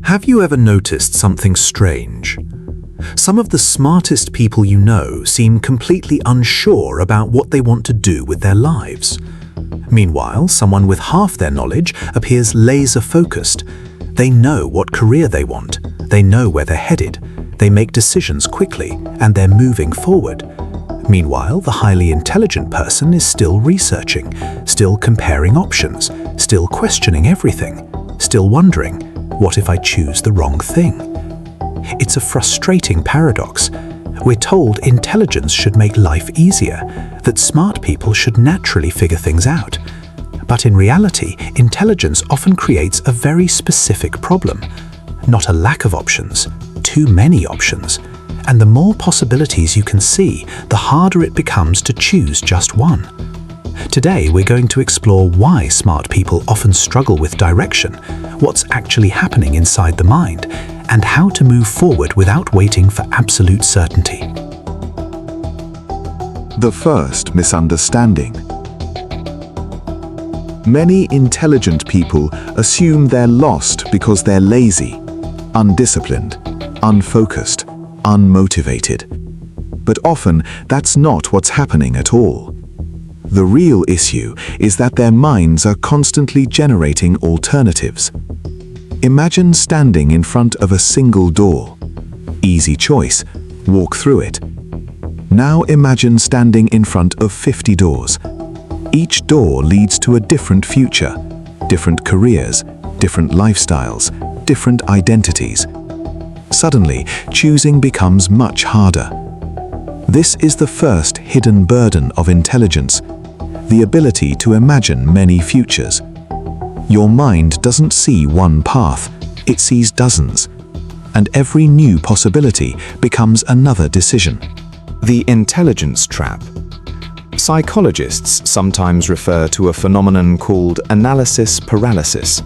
Have you ever noticed something strange? Some of the smartest people you know seem completely unsure about what they want to do with their lives. Meanwhile, someone with half their knowledge appears laser-focused. They know what career they want, they know where they're headed, they make decisions quickly, and they're moving forward. Meanwhile, the highly intelligent person is still researching, still comparing options, still questioning everything, still wondering, what if I choose the wrong thing? It's a frustrating paradox. We're told intelligence should make life easier, that smart people should naturally figure things out. But in reality, intelligence often creates a very specific problem. Not a lack of options, too many options. And the more possibilities you can see, the harder it becomes to choose just one. Today, we're going to explore why smart people often struggle with direction, what's actually happening inside the mind, and how to move forward without waiting for absolute certainty. The first misunderstanding. Many intelligent people assume they're lost because they're lazy, undisciplined, unfocused, unmotivated. But often, that's not what's happening at all. The real issue is that their minds are constantly generating alternatives. Imagine standing in front of a single door. Easy choice, walk through it. Now imagine standing in front of 50 doors. Each door leads to a different future, different careers, different lifestyles, different identities. Suddenly, choosing becomes much harder. This is the first hidden burden of intelligence, the ability to imagine many futures. Your mind doesn't see one path, it sees dozens. And every new possibility becomes another decision. The intelligence trap. Psychologists sometimes refer to a phenomenon called analysis paralysis.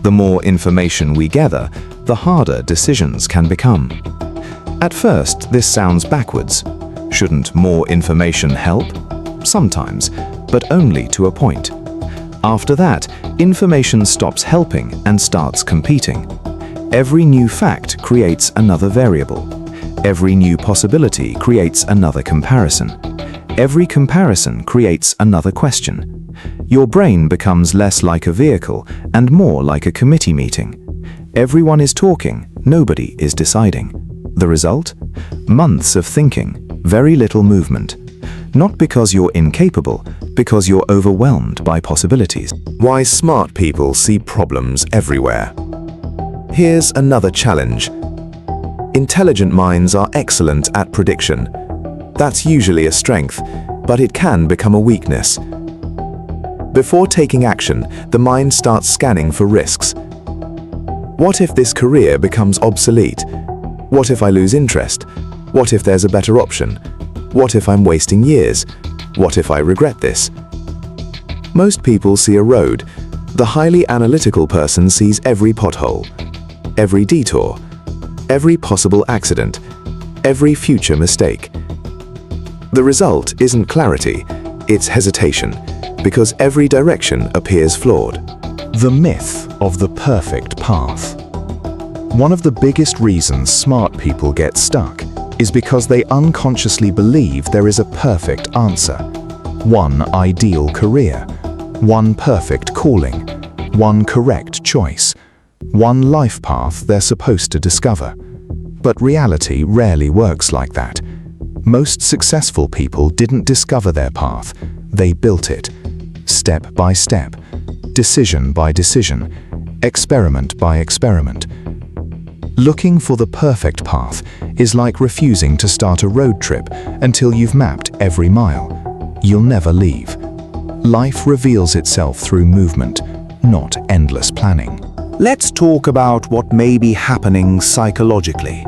The more information we gather, the harder decisions can become. At first, this sounds backwards. Shouldn't more information help? Sometimes, but only to a point. After that, information stops helping and starts competing. Every new fact creates another variable. Every new possibility creates another comparison. Every comparison creates another question. Your brain becomes less like a vehicle and more like a committee meeting. Everyone is talking, nobody is deciding. The result? Months of thinking, very little movement. Not because you're incapable, because you're overwhelmed by possibilities. Why smart people see problems everywhere. Here's another challenge. Intelligent minds are excellent at prediction. That's usually a strength, but it can become a weakness. Before taking action, the mind starts scanning for risks. What if this career becomes obsolete? What if I lose interest? What if there's a better option? What if I'm wasting years? What if I regret this? Most people see a road. The highly analytical person sees every pothole, every detour, every possible accident, every future mistake. The result isn't clarity, it's hesitation, because every direction appears flawed. The myth of the perfect path. One of the biggest reasons smart people get stuck is because they unconsciously believe there is a perfect answer. One ideal career, one perfect calling, one correct choice, one life path they're supposed to discover. But reality rarely works like that. Most successful people didn't discover their path, they built it. Step by step, decision by decision, experiment by experiment. Looking for the perfect path is like refusing to start a road trip until you've mapped every mile. You'll never leave. Life reveals itself through movement, not endless planning. Let's talk about what may be happening psychologically.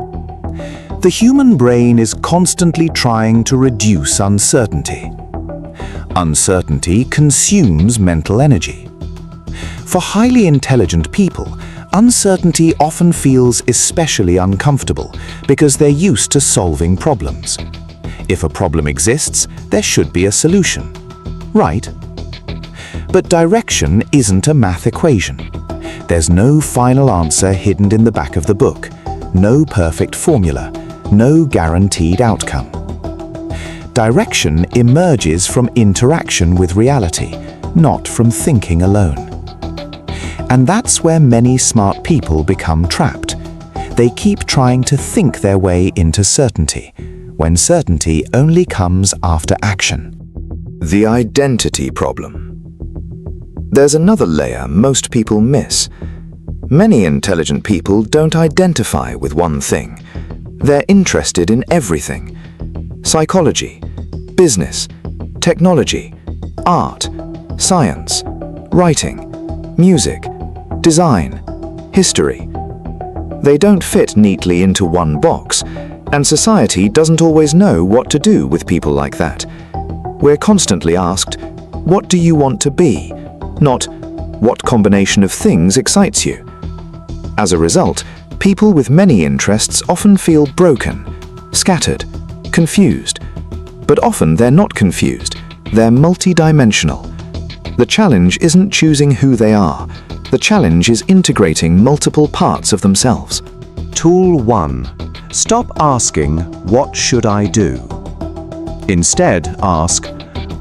The human brain is constantly trying to reduce uncertainty. Uncertainty consumes mental energy. For highly intelligent people, uncertainty often feels especially uncomfortable because they're used to solving problems. If a problem exists, there should be a solution, right? But direction isn't a math equation. There's no final answer hidden in the back of the book, no perfect formula, no guaranteed outcome. Direction emerges from interaction with reality, not from thinking alone. And that's where many smart people become trapped. They keep trying to think their way into certainty, when certainty only comes after action. The identity problem. There's another layer most people miss. Many intelligent people don't identify with one thing. They're interested in everything. Psychology, business, technology, art, science, writing, music, design, history. They don't fit neatly into one box, and society doesn't always know what to do with people like that. We're constantly asked, what do you want to be? Not, what combination of things excites you? As a result, people with many interests often feel broken, scattered, confused. But often they're not confused, they're multidimensional. The challenge isn't choosing who they are. The challenge is integrating multiple parts of themselves. Tool 1. Stop asking, what should I do? Instead, ask,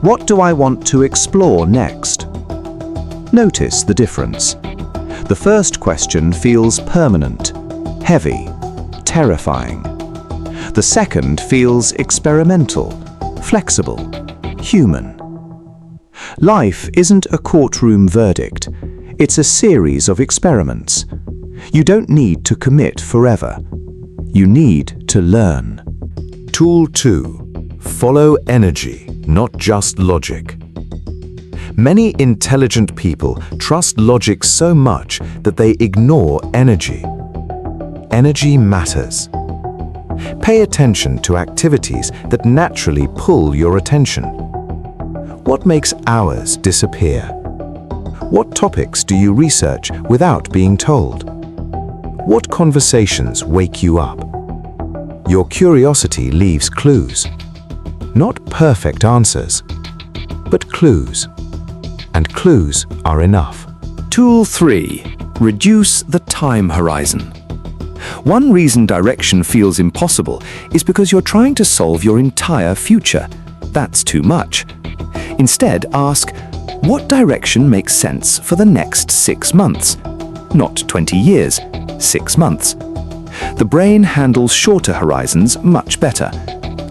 what do I want to explore next? Notice the difference. The first question feels permanent, heavy, terrifying. The second feels experimental, flexible, human. Life isn't a courtroom verdict. It's a series of experiments. You don't need to commit forever. You need to learn. Tool 2. Follow energy, not just logic. Many intelligent people trust logic so much that they ignore energy. Energy matters. Pay attention to activities that naturally pull your attention. What makes hours disappear? What topics do you research without being told? What conversations wake you up? Your curiosity leaves clues. Not perfect answers, but clues. And clues are enough. Tool 3. Reduce the time horizon. One reason direction feels impossible is because you're trying to solve your entire future. That's too much. Instead, ask, what direction makes sense for the next 6 months? Not 20 years, 6 months. The brain handles shorter horizons much better.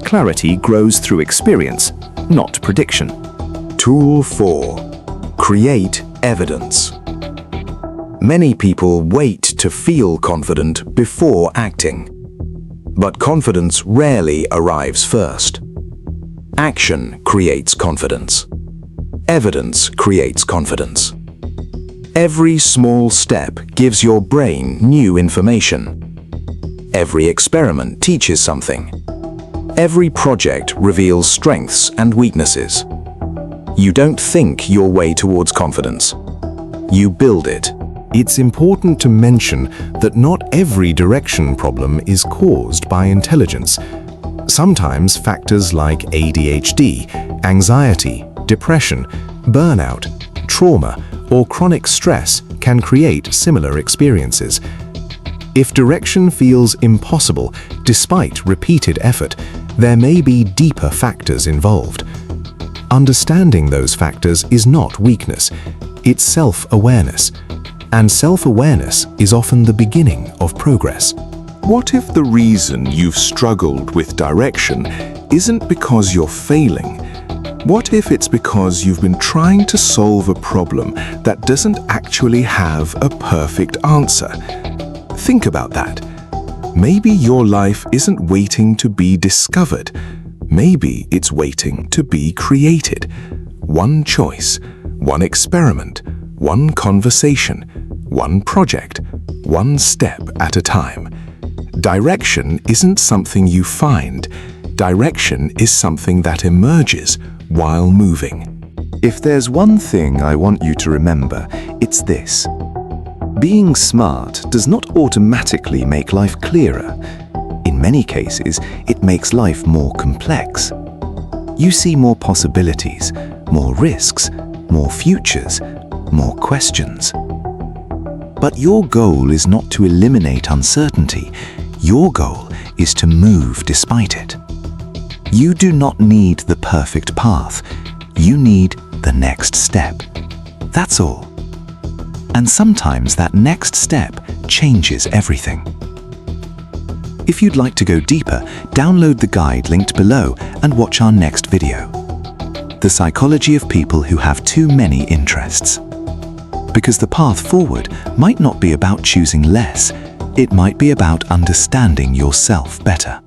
Clarity grows through experience, not prediction. Tool 4. Create evidence. Many people wait to feel confident before acting. But confidence rarely arrives first. Action creates confidence. Evidence creates confidence. Every small step gives your brain new information. Every experiment teaches something. Every project reveals strengths and weaknesses. You don't think your way towards confidence. You build it. It's important to mention that not every direction problem is caused by intelligence. Sometimes factors like ADHD, anxiety, depression, burnout, trauma, or chronic stress can create similar experiences. If direction feels impossible despite repeated effort, there may be deeper factors involved. Understanding those factors is not weakness, it's self-awareness. And self-awareness is often the beginning of progress. What if the reason you've struggled with direction isn't because you're failing? What if it's because you've been trying to solve a problem that doesn't actually have a perfect answer? Think about that. Maybe your life isn't waiting to be discovered. Maybe it's waiting to be created. One choice, one experiment, one conversation, one project, one step at a time. Direction isn't something you find. Direction is something that emerges while moving. If there's one thing I want you to remember, it's this. Being smart does not automatically make life clearer. In many cases, it makes life more complex. You see more possibilities, more risks, more futures, more questions. But your goal is not to eliminate uncertainty. Your goal is to move despite it. You do not need the perfect path. You need the next step. That's all. And sometimes that next step changes everything. If you'd like to go deeper, download the guide linked below and watch our next video. The psychology of people who have too many interests. Because the path forward might not be about choosing less, it might be about understanding yourself better.